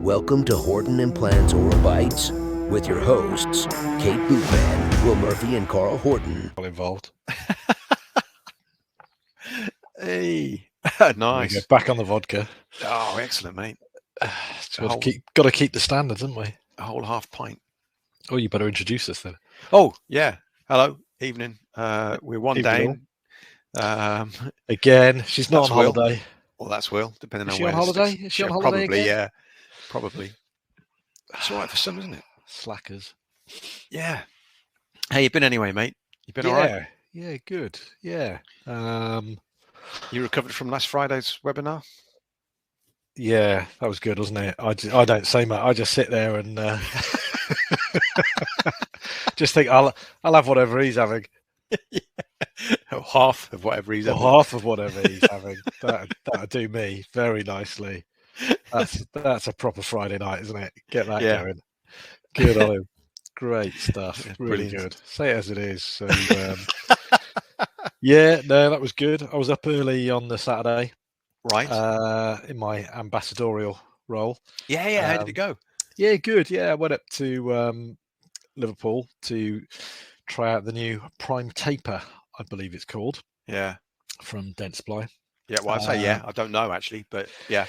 Welcome to Horton and Plan's Oral Bites with your hosts, Kate Bootman, Will Murphy, and Carl Horton. All involved. Hey, There we nice. go. Back on the vodka. Oh, excellent, mate. Got to keep the standards, haven't we? A whole half pint. Oh, you better introduce us then. Oh, yeah. Hello, evening. We're one Evening down. Again, she's not on Will. holiday. Well, that's Will, depending Is on she where. on holiday? Is she on holiday Probably, again? yeah. Probably. It's all right for some, isn't it? Slackers. Yeah. How you been anyway, mate? You been all right? Yeah, good. Yeah. You recovered from last Friday's webinar? Yeah, that was good, wasn't it? I don't say much. I just sit there and just think I'll have whatever he's having. Half of whatever he's having. Half of whatever he's having. That'll do me very nicely. That's a proper Friday night, isn't it? Get that going. Good on him. Great stuff. Yeah, really brilliant. good. Say it as it is. So, yeah, no, that was good. I was up early on the Saturday, Right. in my ambassadorial role. Yeah. How did it go? Yeah, good. Yeah, I went up to Liverpool to try out the new Prime Taper, I believe it's called. Yeah. From Dentsply. Yeah, well, I'd say yeah. I don't know actually, but yeah.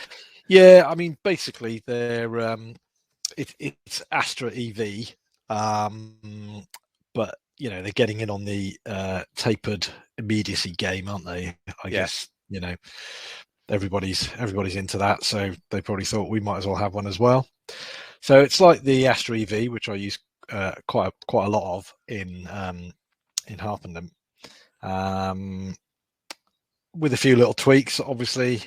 Yeah, I mean, basically, they're it's Astra EV, but you know they're getting in on the tapered immediacy game, aren't they? I guess you know everybody's into that, so they probably thought we might as well have one as well. So it's like the Astra EV, which I use quite a lot of in Harpenden. With a few little tweaks, obviously.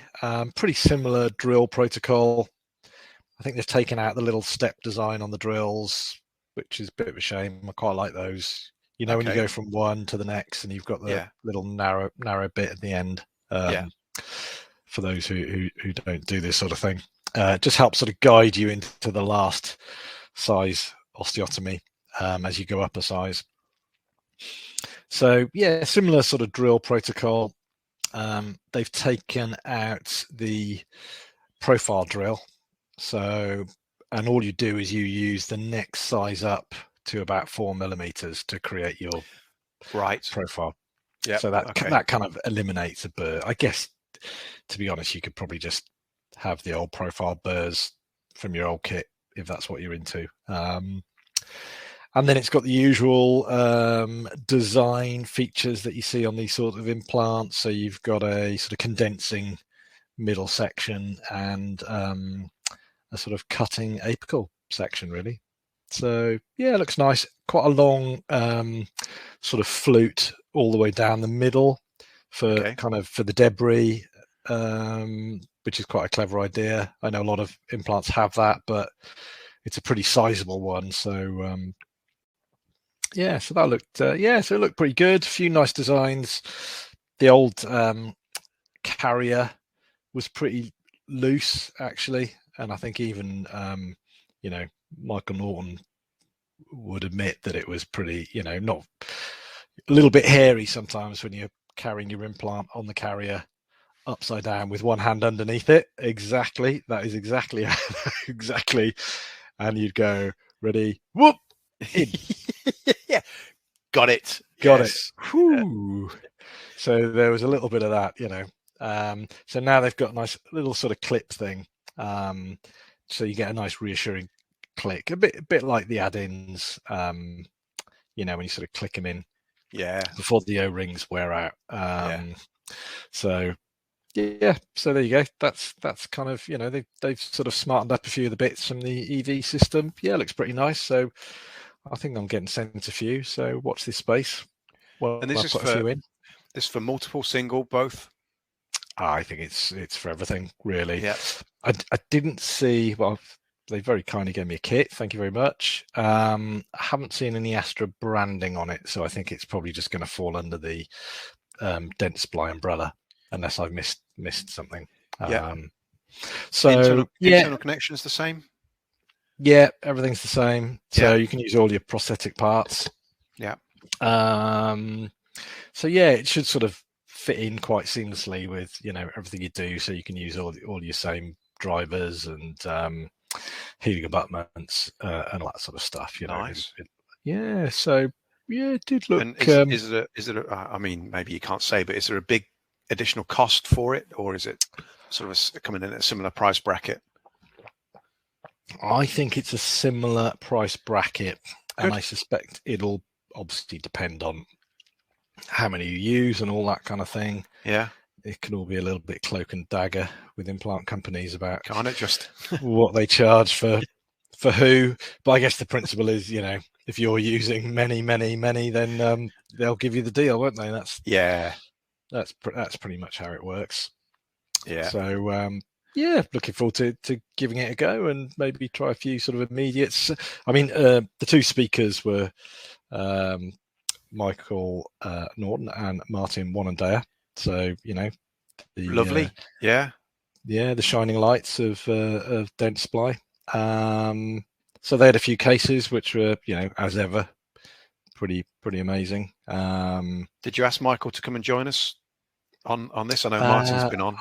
Pretty similar drill protocol. I think they've taken out the little step design on the drills, which is a bit of a shame. I quite like those. You know, when you go from one to the next and you've got the little narrow bit at the end. For those who don't do this sort of thing. It just helps sort of guide you into the last size osteotomy as you go up a size. So, yeah, similar sort of drill protocol. They've taken out the profile drill, so and all you do is you use the next size up to about 4 millimeters to create your profile. Yeah, so that kind of eliminates a burr. I guess, to be honest, you could probably just have the old profile burrs from your old kit if that's what you're into. And then it's got the usual design features that you see on these sort of implants. So you've got a sort of condensing middle section and a sort of cutting apical section, really. So yeah, it looks nice. Quite a long sort of flute all the way down the middle for for the debris, which is quite a clever idea. I know a lot of implants have that, but it's a pretty sizable one. So yeah, so that looked so it looked pretty good. A few nice designs. The old carrier was pretty loose actually, and I think even you know, Michael Norton would admit that it was pretty, you know, not a little bit hairy sometimes when you're carrying your implant on the carrier upside down with one hand underneath it. Exactly, that is exactly and you'd go ready, whoop. Yeah, got it. Whew. So there was a little bit of that, you know. So now they've got a nice little sort of clip thing, so you get a nice reassuring click, a bit like the add-ins, you know, when you sort of click them in, before the O-rings wear out. So so there you go. That's kind of, you know, they've sort of smartened up a few of the bits from the EV system. Yeah, it looks pretty nice. So I think I'm getting sent a few, so watch this space. Well, and this is for multiple, single, both. I think it's for everything, really. Yeah. I didn't see. Well, they very kindly gave me a kit. Thank you very much. I haven't seen any Astra branding on it, so I think it's probably just going to fall under the Dentsply umbrella, unless I've missed something. So internal connection is the same. Yeah, everything's the same. So you can use all your prosthetic parts. Yeah. So yeah, it should sort of fit in quite seamlessly with, you know, everything you do. So you can use all your same drivers and healing abutments and all that sort of stuff. Nice. Yeah. So yeah, it did look. And is it I mean, maybe you can't say, but is there a big additional cost for it, or is it sort of coming in at a similar price bracket? I think it's a similar price bracket, Good. and I suspect it'll obviously depend on how many you use and all that kind of thing. Yeah. It can all be a little bit cloak and dagger with implant companies about Can't it just what they charge for who. But I guess the principle is, if you're using many, then they'll give you the deal, won't they? That's pretty much how it works. Yeah. So yeah, looking forward to giving it a go and maybe try a few sort of immediates. I mean, the two speakers were Michael Norton and Martin Wannendayer. So Lovely. Yeah. The shining lights of Dentsply. So they had a few cases which were, as ever, pretty amazing. Did you ask Michael to come and join us on this? I know Martin's been on.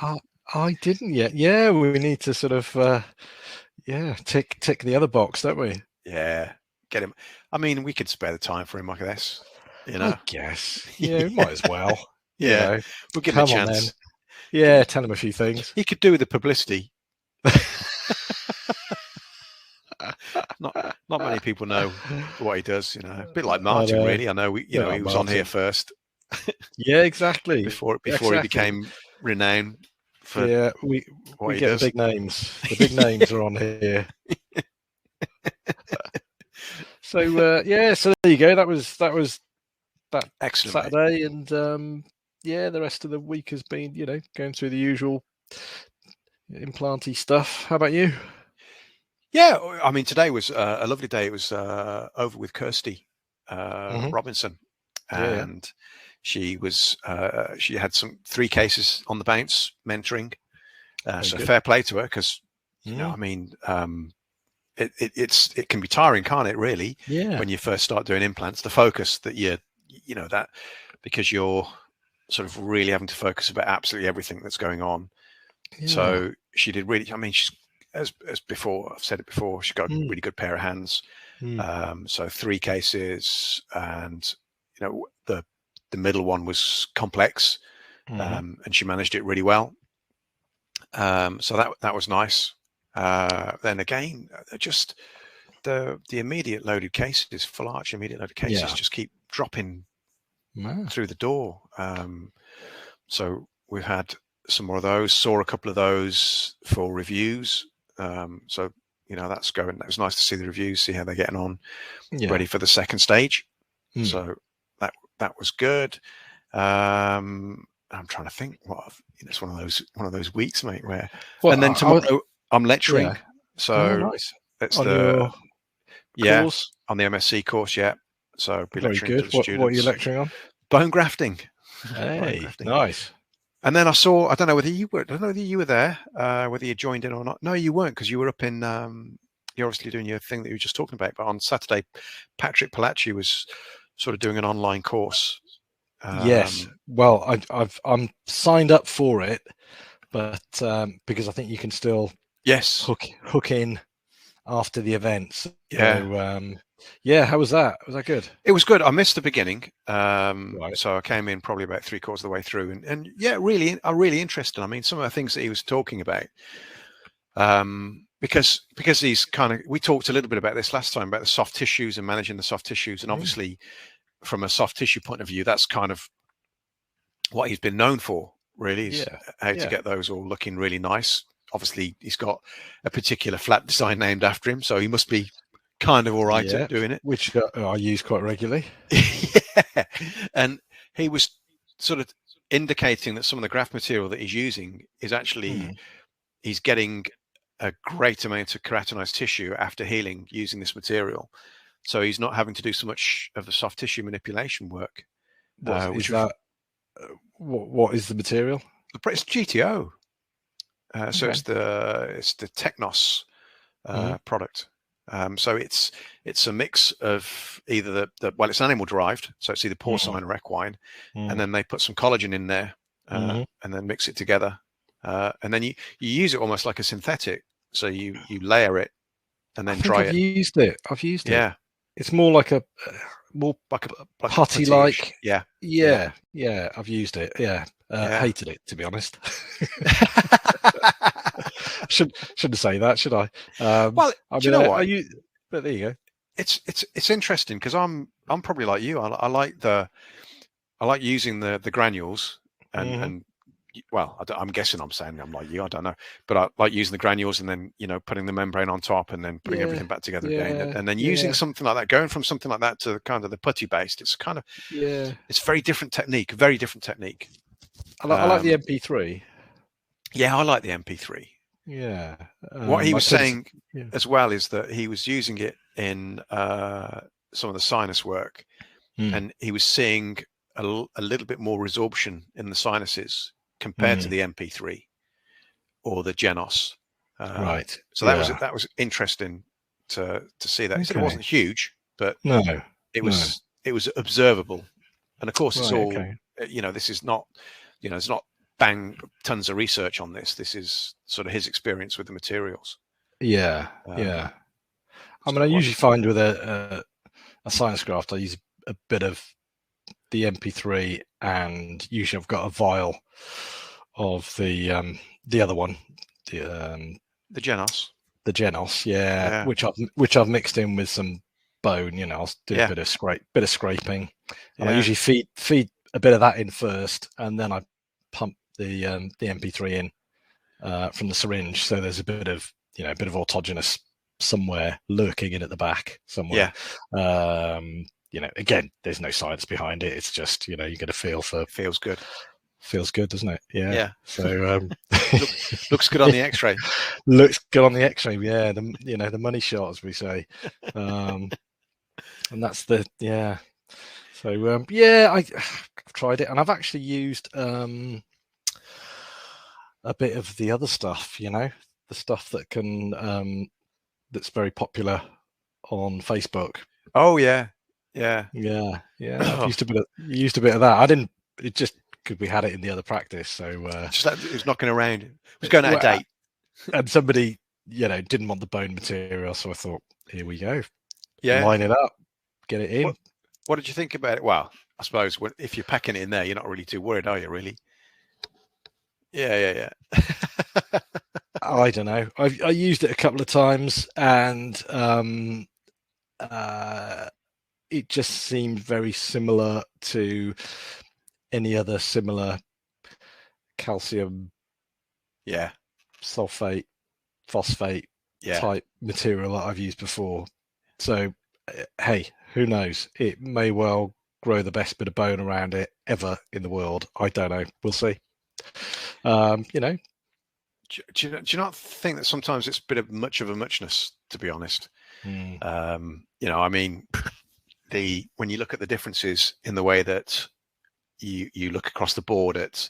I didn't yet. Yeah, we need to sort of tick the other box, don't we? Yeah, get him. I mean, we could spare the time for him, I guess. I guess. Yeah, we might as well. Yeah, we'll give him a chance. Then. Yeah, tell him a few things. He could do with the publicity. Not many people know what he does. A bit like Martin, really. I know he was Martin. On here first. Yeah, exactly. before he became renowned. For we get the big names. The big names are on here. So so there you go. That was that excellent Saturday, mate. And the rest of the week has been going through the usual implanty stuff. How about you? Yeah, I mean, today was a lovely day. It was over with Kirsty Robinson, and she was she had 3 cases on the bounce mentoring. So fair play to her, because I mean, it can be tiring, can't it? Really, when you first start doing implants, the focus that that because you're sort of really having to focus about absolutely everything that's going on. Yeah. So she did really. I mean, she's as before. I've said it before. She's got a really good pair of hands. So 3 cases, and the middle one was complex, and she managed it really well. So that was nice. Then again, just the immediate loaded cases, full arch immediate loaded cases, just keep dropping through the door. So we've had some more of those. Saw a couple of those for reviews. So that's going. That was nice to see the reviews, see how they're getting on, ready for the second stage. So that was good. I'm trying to think. It's one of those weeks, mate. Where and then tomorrow I'm lecturing. Yeah. So nice. It's on your course? On the MSc course. Yeah. So I'll be lecturing to the students. What are you lecturing on? Bone grafting. Hey, bone grafting. Nice. And then I don't know whether you were there, whether you joined in or not. No, you weren't, because you were up in. You're obviously doing your thing that you were just talking about. But on Saturday, Patrick Palacci was sort of doing an online course. Yes. Well, I'm signed up for it, but because I think you can still hook in after the event. So, how was that? Was that good? It was good. I missed the beginning, so I came in probably about 3/4 of the way through, and really interested. I mean, some of the things that he was talking about, because he's kind of. We talked a little bit about this last time about the soft tissues and managing the soft tissues, and obviously, from a soft tissue point of view, that's kind of what he's been known for. Really, is how to get those all looking really nice. Obviously, he's got a particular flat design named after him, so he must be kind of all right at doing it, which I use quite regularly. And he was sort of indicating that some of the graft material that he's using is actually he's getting a great amount of keratinized tissue after healing using this material, so he's not having to do so much of the soft tissue manipulation work. What is the material? It's GTO. So it's the Technos product. So it's a mix of either it's animal derived, so it's either porcine or equine, and then they put some collagen in there and then mix it together, and then you use it almost like a synthetic. So you layer it and then dry it. I've used it. Yeah. It's more like a more like putty-like. Yeah. Yeah. I've used it. Yeah. Hated it, to be honest. Shouldn't say that, should I? Well, do you know what? But there you go. It's interesting because I'm probably like you. I like using the granules and well, I'm guessing I'm saying I'm like you. I don't know, but I like using the granules and then putting the membrane on top and then putting everything back together again, and then using something like that, going from something like that to kind of the putty based. It's kind of it's very different technique. Very different technique. I like the MP3. Yeah, I like the MP3. Yeah. What he was saying as well is that he was using it in some of the sinus work, and he was seeing a little bit more resorption in the sinuses compared to the MP3 or the Genos. Right. So that was interesting to see that. He said it wasn't huge, but it was observable. And of course, it's all this is not it's not bang tons of research on this. This is sort of his experience with the materials. Yeah. I mean, I usually find with a sinus graft, I use a bit of the MP3, and usually I've got a vial of the other one, the Genos. The Genos, which I've mixed in with some bone. I'll do a bit of scraping, and I usually feed a bit of that in first, and then I pump the MP3 in from the syringe. So there's a bit of autogenous somewhere lurking in at the back somewhere. Again, there's no science behind it. It's just, you get a feel for. Feels good. Feels good, doesn't it? Yeah. So looks good on the X-ray. Looks good on the X-ray. Yeah. The money shot, as we say. And that's So I've tried it, and I've actually used a bit of the other stuff. The stuff that can that's very popular on Facebook. Oh yeah. I've used a bit of that. I didn't. It just because we had it in the other practice, so just that it was knocking around. It was going out of date, and somebody didn't want the bone material, so I thought, here we go. Yeah, line it up, get it in. What did you think about it? Well, I suppose if you're packing it in there, you're not really too worried, are you? Really? Yeah. I don't know. I used it a couple of times, and it just seemed very similar to any other similar calcium, sulfate, phosphate type material that I've used before. So, hey, who knows? It may well grow the best bit of bone around it ever in the world. I don't know. We'll see. Do you not think that sometimes it's a bit of much of a muchness, to be honest? I mean, when you look at the differences in the way that you look across the board at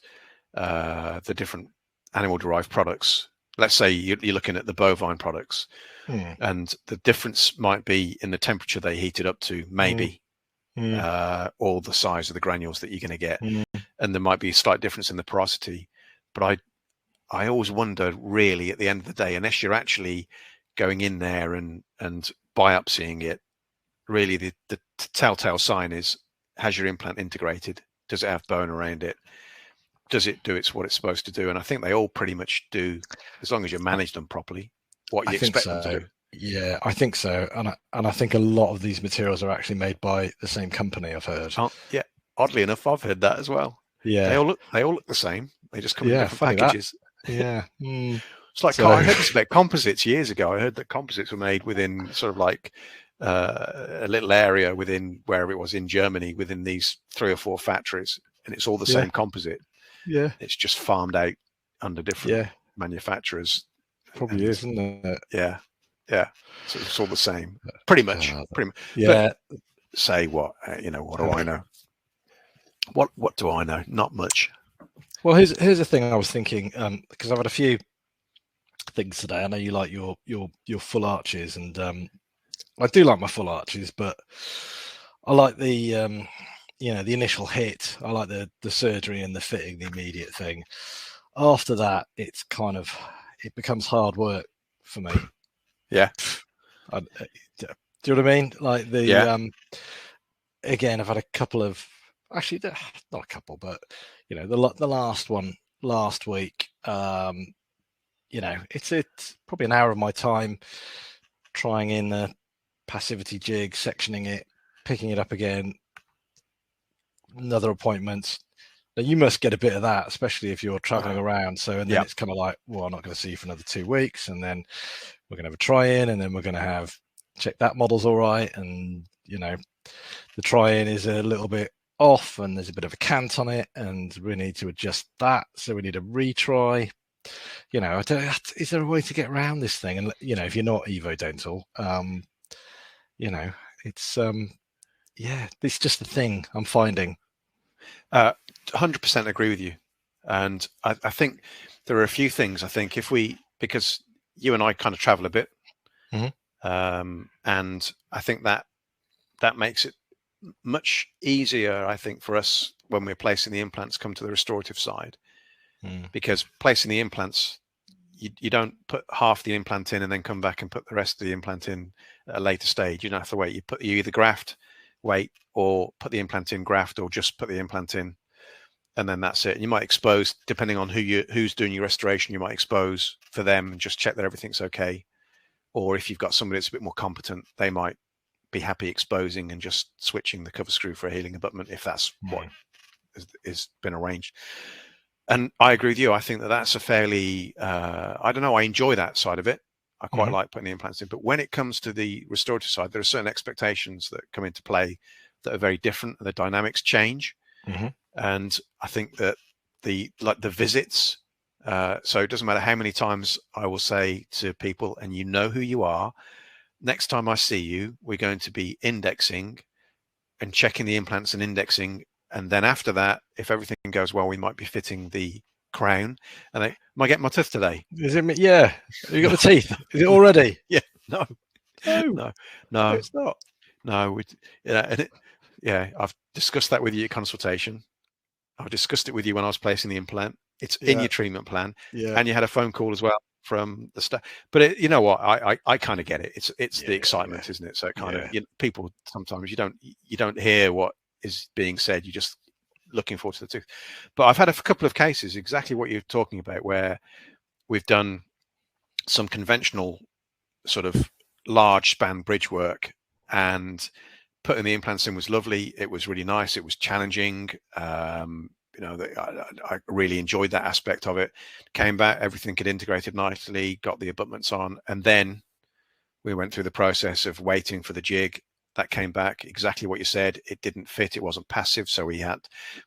the different animal-derived products, let's say you're looking at the bovine products, and the difference might be in the temperature they heat it up to, maybe, or the size of the granules that you're going to get, and there might be a slight difference in the porosity. But I always wonder, really, at the end of the day, unless you're actually going in there and biopsying it, really the telltale sign is, has your implant integrated? Does it have bone around it? Does it do what it's supposed to do? And I think they all pretty much do, as long as you manage them properly, what you expect them to do. Yeah, I think so. And I think a lot of these materials are actually made by the same company, I've heard. Yeah, oddly enough, I've heard that as well. Yeah, they all look the same. They just come in different packages. Yeah. It's like, I heard this about composites years ago. I heard that composites were made within sort of like a little area within wherever it was in Germany, within these 3 or 4 factories, and it's all the same composite. Yeah, it's just farmed out under different manufacturers. Probably is, isn't it? Yeah. So it's all the same, pretty much. Yeah. But say what? What do I know? What do I know? Not much. Well, here's the thing I was thinking, because I've had a few things today. I know you like your full arches, and I do like my full arches, but I like the the initial hit. I like the surgery and the fitting, the immediate thing. After that, it's kind of, it becomes hard work for me. Yeah. Do you know what I mean? Like again, I've had a couple of, actually not a couple, but the last one last week. It's probably an hour of my time trying in the passivity jig, sectioning it, picking it up again, another appointment. Now you must get a bit of that, especially if you're traveling around. So, and then it's kind of like, well, I'm not going to see you for another 2 weeks, and then we're going to have a try-in, and then we're going to have check that model's all right, and the try-in is a little bit off, and there's a bit of a cant on it, and we need to adjust that, so we need a retry. Is there a way to get around this thing? And if you're not Evo Dental, it's it's just the thing I'm finding. 100% agree with you, and I think there are a few things. I think because you and I kind of travel a bit, and I think that makes it much easier, I think, for us when we're placing the implants come to the restorative side, because placing the implants, you don't put half the implant in and then come back and put the rest of the implant in at a later stage. You don't have to wait. You either graft, wait, or put the implant in, graft, or just put the implant in, and then that's it. And you might expose, depending on who's doing your restoration, you might expose for them and just check that everything's okay. Or if you've got somebody that's a bit more competent, they might be happy exposing and just switching the cover screw for a healing abutment if that's what has been arranged. And I agree with you. I think that's a fairly, I don't know, I enjoy that side of it. I quite like putting the implants in. But when it comes to the restorative side, there are certain expectations that come into play that are very different. The dynamics change. And I think that the visits, so it doesn't matter how many times I will say to people, and you know who you are, next time I see you, we're going to be indexing and checking the implants and indexing. And then after that, if everything goes well, we might be fitting the crown. And am I getting my tooth today? Is it? Yeah. Have you got the teeth? Is it already? Yeah. No. It's not. No. I've discussed that with you at consultation. I've discussed it with you when I was placing the implant. It's in your treatment plan. Yeah. And you had a phone call as well from the staff. But you know what? I kind of get it. It's the excitement, isn't it? So it kind of, people sometimes you don't hear what is being said. You're just looking forward to the tooth. But I've had a couple of cases, exactly what you're talking about, where we've done some conventional sort of large span bridge work, and putting the implants in was lovely. It was really nice. It was challenging. I really enjoyed that aspect of it. Came back, everything had integrated nicely, got the abutments on, and then we went through the process of waiting for the jig. That came back exactly what you said. It didn't fit. It wasn't passive. So we had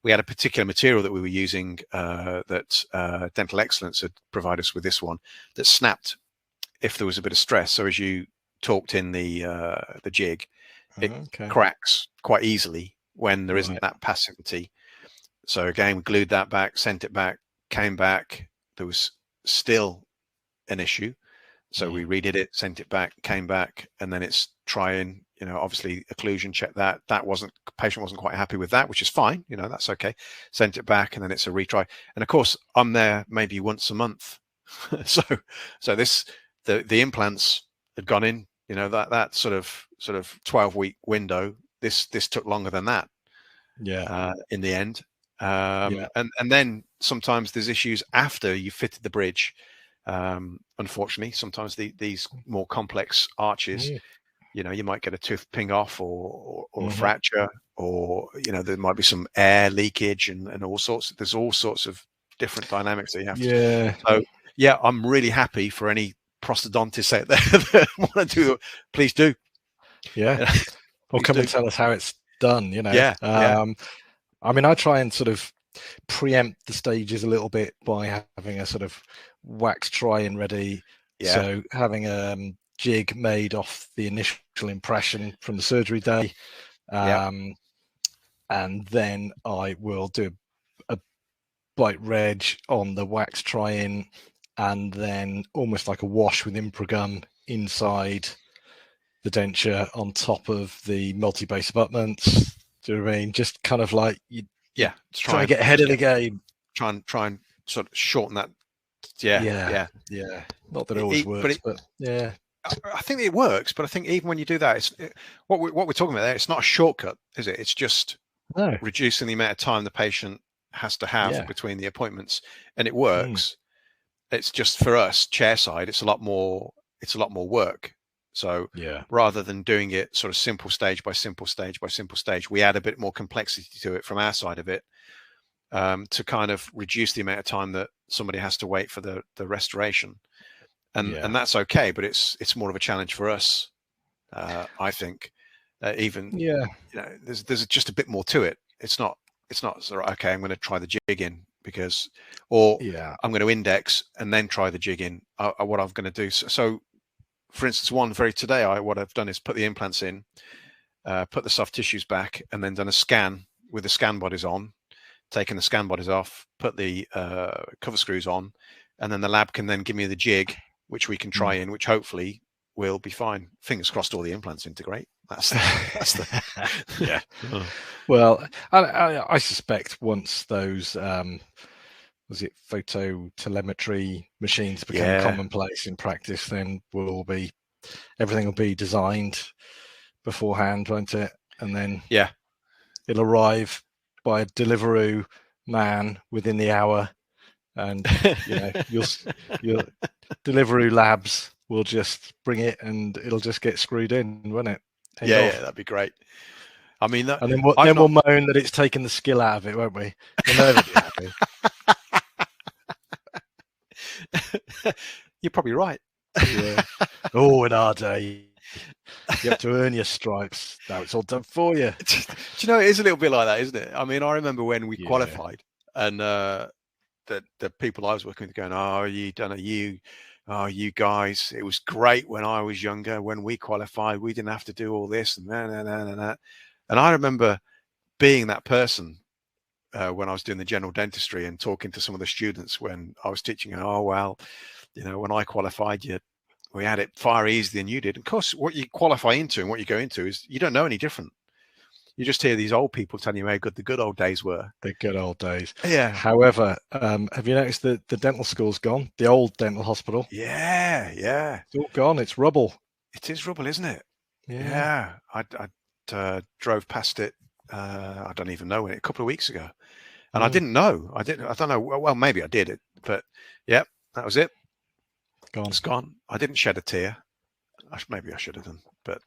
a particular material that we were using that Dental Excellence had provided us with, this one that snapped if there was a bit of stress. So as you talked in the jig, it cracks quite easily when there isn't that passivity. So again, we glued that back, sent it back, came back. There was still an issue. So we redid it, sent it back, came back, and then it's trying, obviously occlusion, check that. Patient wasn't quite happy with that, which is fine. That's okay. Sent it back, and then it's a retry. And of course, I'm there maybe once a month. so the implants had gone in, that sort of 12-week window. This took longer than that. Yeah. In the end. And then sometimes there's issues after you fitted the bridge. Unfortunately, sometimes these more complex arches, you might get a tooth ping off or a fracture, or there might be some air leakage and all sorts. There's all sorts of different dynamics that you have to. So I'm really happy for any prosthodontists out there that want to do it. Please do. Or come and tell us how it's done. I mean, I try and sort of preempt the stages a little bit by having a sort of wax try-in ready. So having a jig made off the initial impression from the surgery day, and then I will do a bite reg on the wax try-in, and then almost like a wash with Improgum inside the denture on top of the multi-base abutments. Do you know what I mean? Just kind of like try and get ahead of the game. Try and sort of shorten that. Yeah. Not that it always works, but I think it works, but I think even when you do that, what we're talking about there. It's not a shortcut, is it? It's just reducing the amount of time the patient has to have between the appointments, and it works. It's just for us chairside, it's a lot more work. So rather than doing it sort of simple stage by simple stage by simple stage, we add a bit more complexity to it from our side of it, to kind of reduce the amount of time that somebody has to wait for the restoration. And that's okay, but it's more of a challenge for us, I think. Even there's just a bit more to it. It's not sort of, okay, I'm going to try the jig in I'm going to index and then try the jig in. What I'm going to do. So for instance, what I've done is put the implants in, put the soft tissues back, and then done a scan with the scan bodies on, taken the scan bodies off, put the cover screws on, and then the lab can then give me the jig, which we can try in, which hopefully will be fine. Fingers crossed all the implants integrate. That's the yeah. Well, I suspect once those was it phototelemetry machines become commonplace in practice, then everything will be designed beforehand, won't it? And then it'll arrive by a Deliveroo man within the hour, and your Deliveroo labs will just bring it, and it'll just get screwed in, won't it? Yeah, that'd be great. I mean, and then we'll moan that it's taken the skill out of it, won't we? We'll never be happy. You're probably right. Yeah. Oh, in our day, you have to earn your stripes. Now it's all done for you. Do you know, it is a little bit like that, isn't it? I mean, I remember when we qualified, and the people I was working with going, "Oh, you guys, it was great when I was younger. When we qualified, we didn't have to do all this and that." And I remember being that person when I was doing the general dentistry and talking to some of the students when I was teaching. Oh, well, when I qualified, we had it far easier than you did. Of course, what you qualify into and what you go into is you don't know any different. You just hear these old people telling you how good the good old days were. The good old days. Yeah. However, have you noticed that the dental school's gone? The old dental hospital? Yeah. It's all gone. It's rubble. It is rubble, isn't it? Yeah. I drove past it. I don't even know when, a couple of weeks ago. And I didn't know. I don't know. Well, maybe I did it. But, that was it. Gone. It's gone. I didn't shed a tear. Maybe I should have done. But...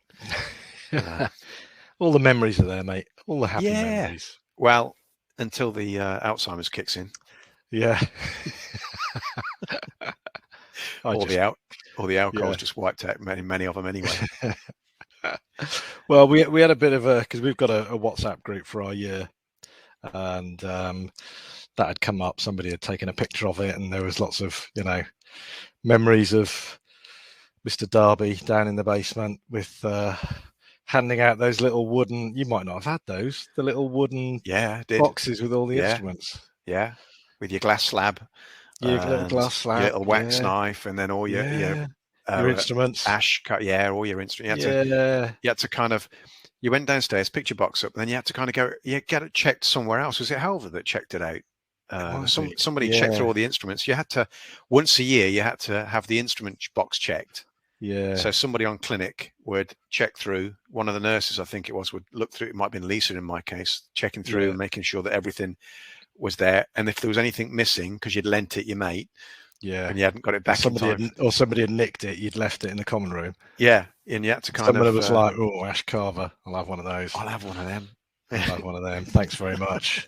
all the memories are there, mate. All the happy memories. Well, until the Alzheimer's kicks in. Yeah. All the alcohol's just wiped out many of them anyway. Well, we had a bit of because we've got a WhatsApp group for our year, and that had come up. Somebody had taken a picture of it, and there was lots of memories of Mr. Darby down in the basement with handing out those little wooden, you might not have had those, the little wooden boxes with all the instruments. Yeah, with your glass slab. Your little glass slab. Your little wax knife, and then all your instruments. Ash cut, all your instruments. You had to kind of, you went downstairs, picked your box up, and then you had to kind of go, get it checked somewhere else. Was it Helver that checked it out? Somebody checked through all the instruments. You had to, once a year, you had to have the instrument box checked. Yeah. So somebody on clinic would check through. One of the nurses, I think it was, would look through. It might have been Lisa in my case, checking through and making sure that everything was there. And if there was anything missing, because you'd lent it your mate, and you hadn't got it back, somebody had nicked it, you'd left it in the common room. Yeah, and you had to Someone was like, "Oh, Ash Carver, I'll have one of those. I'll have one of them. I'll have one of them. Thanks very much."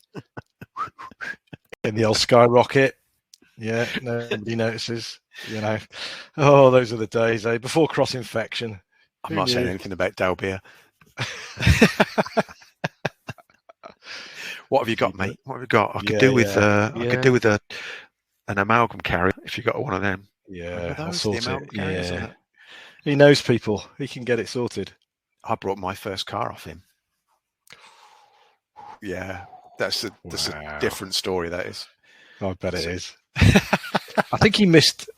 In the old skyrocket. Yeah, nobody notices. Oh, those are the days, eh? Before cross-infection. I'm not saying anything about Dalbeer. What have you got, mate? What have you got? I could do with an amalgam carrier if you got one of them. Yeah, I'll sort it. Yeah. He knows people. He can get it sorted. I brought my first car off him. Yeah, that's a different story. That is. I bet it is. I think he missed.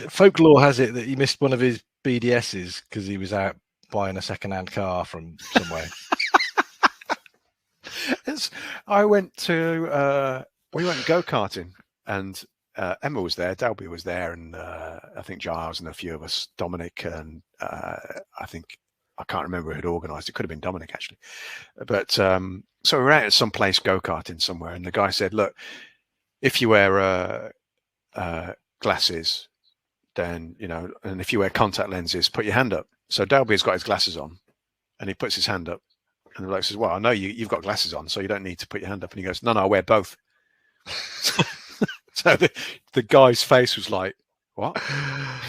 Folklore has it that he missed one of his BDSs because he was out buying a second-hand car from somewhere. We went go-karting, and Emma was there, Dalby was there, and I think Giles and a few of us, Dominic, and I can't remember who had organised. It could have been Dominic actually, but so we were out at some place go-karting somewhere, and the guy said, "Look, if you wear glasses, then and if you wear contact lenses, put your hand up." So Dalby has got his glasses on, and he puts his hand up, and the bloke says, "Well, I know you've got glasses on, so you don't need to put your hand up." And he goes, "No, I wear both." So the guy's face was like, "What?"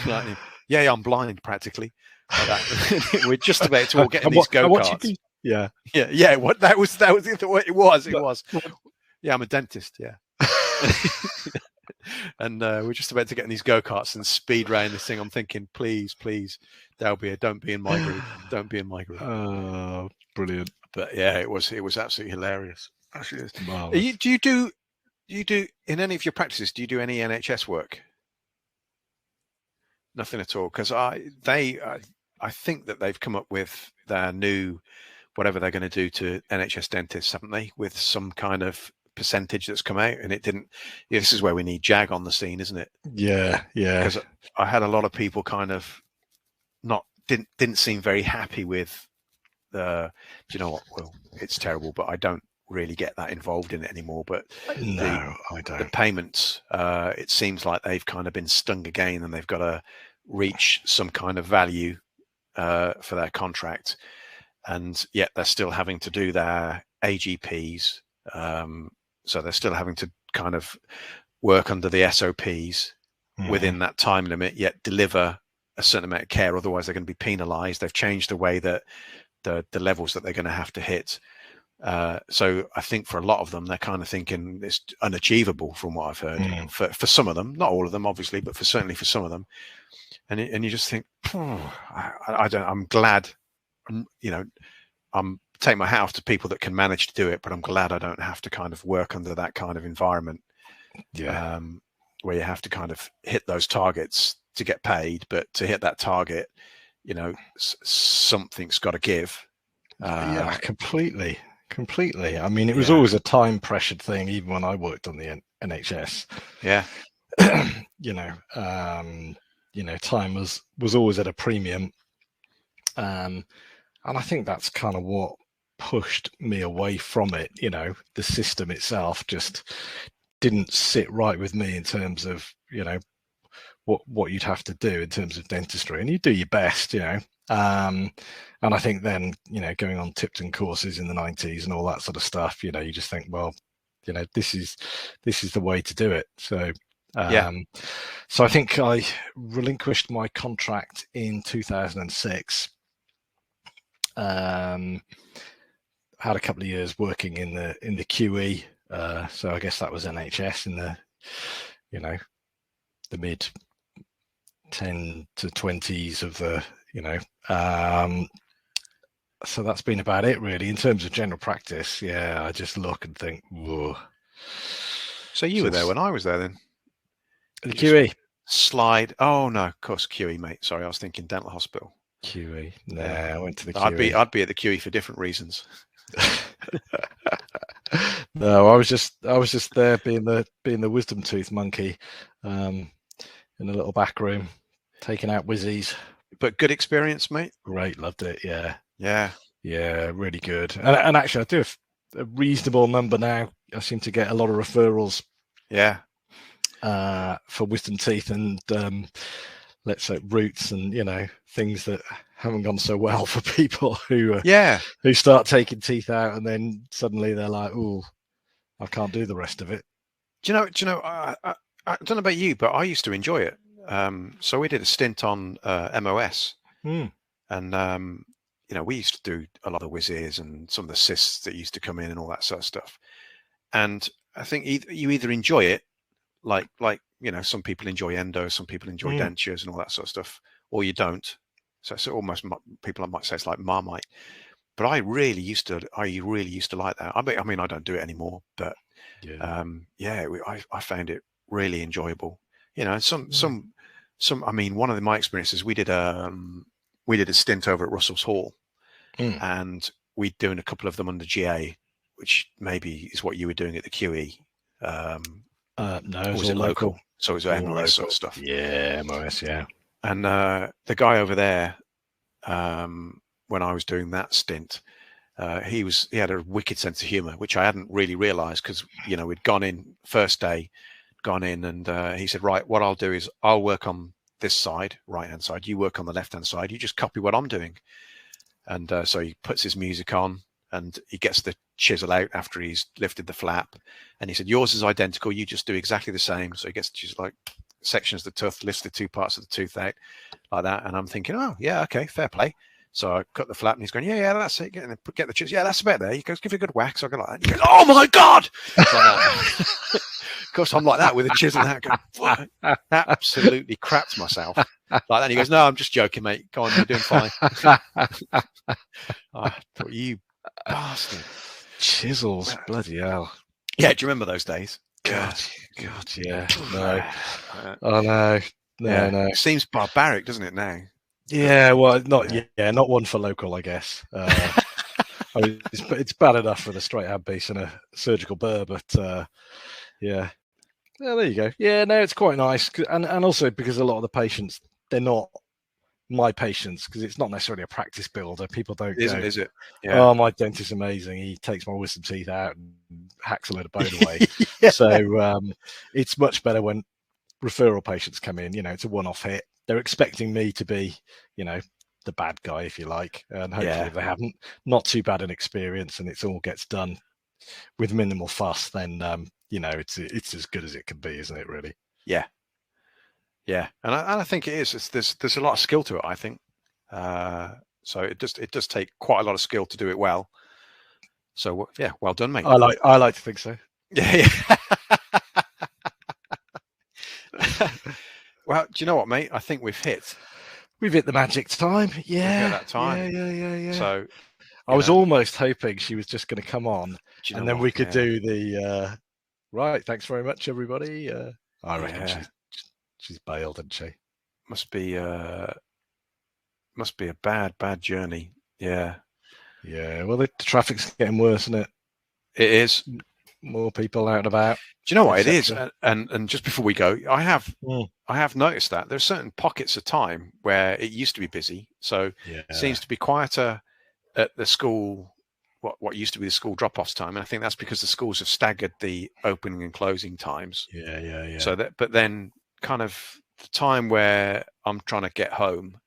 Like, yeah, I'm blind practically. We're just about to all get in these go-karts. Yeah. What that was what it was. It was. Yeah, I'm a dentist. Yeah. And we're just about to get in these go-karts and speed round this thing. I'm thinking, please, Dalby, don't be in my group. Don't be in my group. Oh, brilliant. But yeah, it was absolutely hilarious. Actually, do you do in any of your practices? Do you do any NHS work? Nothing at all, because I think that they've come up with their new whatever they're going to do to NHS dentists, haven't they? With some kind of percentage that's come out, and it didn't. Yeah, this is where we need Jag on the scene, isn't it? Yeah. Because I had a lot of people kind of didn't seem very happy with the. Do you know what? Well, it's terrible, but I don't really get that involved in it anymore. But no, I don't. The payments, it seems like they've kind of been stung again, and they've got to reach some kind of value for their contract, and yet they're still having to do their AGPs. So they're still having to kind of work under the SOPs within that time limit, yet deliver a certain amount of care. Otherwise, they're going to be penalised. They've changed the way that the levels that they're going to have to hit. So I think for a lot of them, they're kind of thinking it's unachievable from what I've heard. For some of them, not all of them, obviously, but certainly for some of them. And you just think, I don't. I'm glad. I'm taking my hat off to people that can manage to do it, but I'm glad I don't have to kind of work under that kind of environment. Yeah. Where you have to kind of hit those targets to get paid, but to hit that target, something's got to give. Yeah, completely. I mean, it was always a time pressured thing, even when I worked on the NHS. Yeah. Time was always at a premium. And I think that's kind of what pushed me away from it. The system itself just didn't sit right with me in terms of, what you'd have to do in terms of dentistry, and you do your best, and I think then, going on Tipton courses in the 90s and all that sort of stuff, you just think, well, this is the way to do it. So so I think I relinquished my contract in 2006. Had a couple of years working in the QE, so I guess that was NHS in the the mid 10 to 20s of the so that's been about it really in terms of general practice. I just look and think, whoa. So you were there when I was there then? The QE slide. Oh no, of course QE, mate. Sorry, I was thinking dental hospital. QE. No, I went to the QE. I'd be at the QE for different reasons. No, I was just there being the wisdom tooth monkey, in a little back room, taking out whizzies. But good experience, mate. Great, loved it. Yeah, really good. And actually, I do a reasonable number now. I seem to get a lot of referrals. Yeah. For wisdom teeth and let's say roots and things that haven't gone so well for people who start taking teeth out and then suddenly they're like, oh, I can't do the rest of it. Do you know? I don't know about you, but I used to enjoy it. So we did a stint on MOS, and we used to do a lot of whiz ears and some of the cysts that used to come in and all that sort of stuff. And I think you either enjoy it, like some people enjoy endo, some people enjoy dentures and all that sort of stuff, or you don't. So it's almost, people might say it's like Marmite. But I really used to like that. I mean, I don't do it anymore, but I found it really enjoyable. Some. I mean, one of my experiences, we did a stint over at Russell's Hall, and we'd doing a couple of them under GA, which maybe is what you were doing at the QE. No, it was it local? So it's MOS sort of stuff. Yeah, MOS, yeah. And the guy over there, when I was doing that stint, he had a wicked sense of humor, which I hadn't really realized, because, you know, we'd gone in first day, and he said, right, what I'll do is I'll work on this side, right hand side, you work on the left hand side, you just copy what I'm doing. And so he puts his music on, and he gets the chisel out after he's lifted the flap, and he said, yours is identical, you just do exactly the same. So he gets the chisel, like, sections the tooth, lifts the two parts of the tooth out like that. And I'm thinking, oh yeah, okay, fair play. So I cut the flap, and he's going, yeah, that's it. Get the chisel. Yeah, that's about there. He goes, give it a good whack. So I go like that. And he goes, oh my God. Of course, I'm like that with a chisel. Absolutely crapped myself. Like that. And he goes, no, I'm just joking, mate. Go on, you're doing fine. I thought, you bastard. Chisels, bloody hell. Yeah, do you remember those days? God, yeah. No. Oh, no. No. It seems barbaric, doesn't it, now? Yeah, well, not one for local, I guess. I mean, it's bad enough for the straight hand piece and a surgical burr, but yeah. Well, there you go. Yeah, no, it's quite nice, and also because a lot of the patients, they're not my patients, because it's not necessarily a practice builder. People don't go, is it? Yeah. Oh, my dentist's amazing. He takes my wisdom teeth out and hacks a load of bone away. So it's much better when referral patients come in. You know, it's a one-off hit. They're expecting me to be, you know, the bad guy, if you like, and hopefully if they haven't, not too bad an experience, and it all gets done with minimal fuss, then you know, it's as good as it can be, isn't it? Really? Yeah. And I think it is. There's a lot of skill to it, I think. So it does take quite a lot of skill to do it well. So yeah, well done, mate. I like to think so. Yeah. Well, do you know what, mate? I think we've hit the magic time. Yeah, that time. Yeah. So I was almost hoping she was just going to come on, and then we could do the right. Thanks very much, everybody. I reckon she's bailed, isn't she? Must be a bad journey. Yeah. Well, the traffic's getting worse, isn't it? It is. More people out and about. Do you know what it is? And just before we go, I have noticed that there's certain pockets of time where it used to be busy, so it seems to be quieter at the school. What used to be the school drop-offs time, and I think that's because the schools have staggered the opening and closing times. Yeah. So but then kind of the time where I'm trying to get home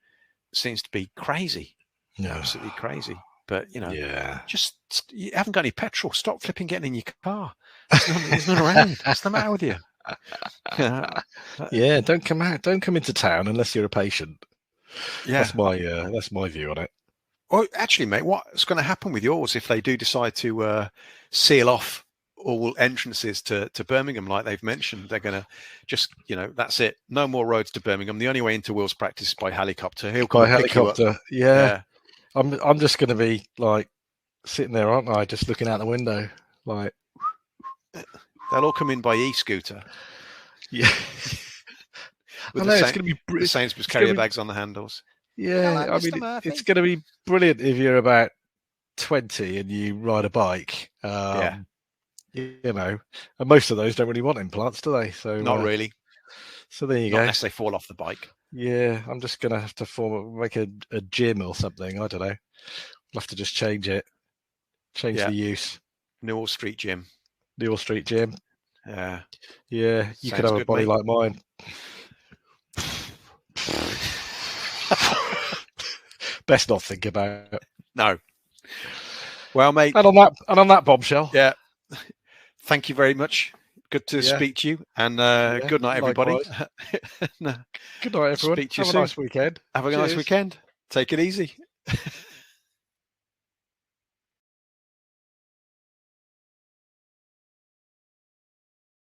seems to be crazy. Absolutely crazy. But you know, just you haven't got any petrol. Stop flipping getting in your car. There's none around. What's the matter with you? Yeah, don't come out. Don't come into town unless you're a patient. Yeah, that's my view on it. Well, actually, mate, what's going to happen with yours if they do decide to seal off all entrances to Birmingham, like they've mentioned? They're going to just, you know, that's it. No more roads to Birmingham. The only way into Will's practice is by helicopter. He'll come by helicopter. Yeah. I'm just going to be like sitting there, aren't I? Just looking out the window, like they'll all come in by e-scooter. Yeah, I know it's going to be the Sainsbury's carrier bags on the handles. Yeah, I mean, it's going to be brilliant if you're about 20 and you ride a bike. You know, and most of those don't really want implants, do they? So not really. So there you go. Unless they fall off the bike. Yeah, I'm just going to have to make a gym or something. I don't know. I'll have to just change it. Change the use. Newell Street Gym. Newell Street Gym. Yeah. Yeah, you could have a body like mine. Best not think about it. No. Well, mate. And on that bombshell. Yeah. Thank you very much. Good to speak to you, and good night, everybody. Good night, everyone. Have a nice weekend. Have a nice weekend. Take it easy.